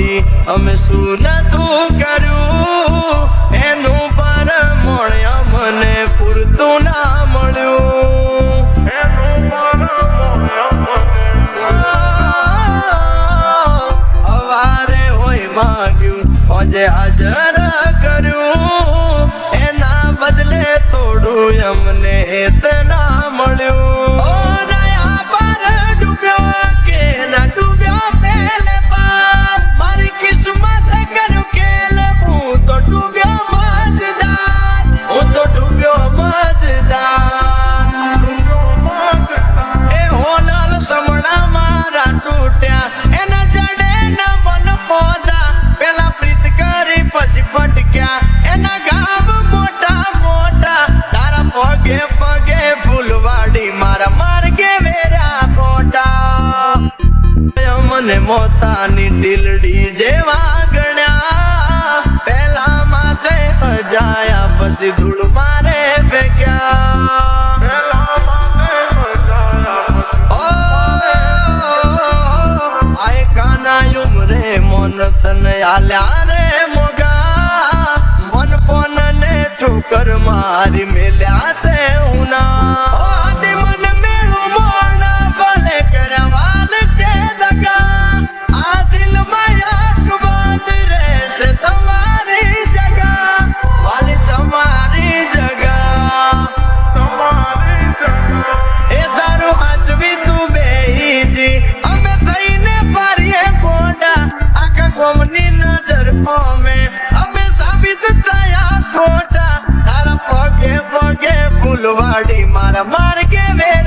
પછી અમે શું નતું કર્યું એનું પરમણ અમને પૂરતું ના મળ્યું અવારે હોય માંગ્યું આજે હાજર કર્યું એના બદલે થોડું અમને ના મળ્યું એના ગામ મોટા મોટા તારા પગે પગે ફૂલવાડી મારા માર્ગે વેરા કોટા મને મોતાની ઢીલડી જેવા ગણ્યા પેલા માથે હજાયા પછી ધૂળ મારે ફેંક્યા આય કાના ઉમરે મોન તને આલ્યા રે ઠોકર મારી મેલ્યા તે ઉના મન મેળું મોણા ભલે કરવાલ કે દગા આ દિલ માં એક વાત રહેશે તમારી જગા વાલી તમારી જગા એ તારું હાચવી તું બેહીજી અમે થઈને ફરીએ ગોડા આખા ગોમની નજર પામે અમે સાબિત થયા ખોટા પગે પગે ફૂલવાડી મારા માર્ગે વેરા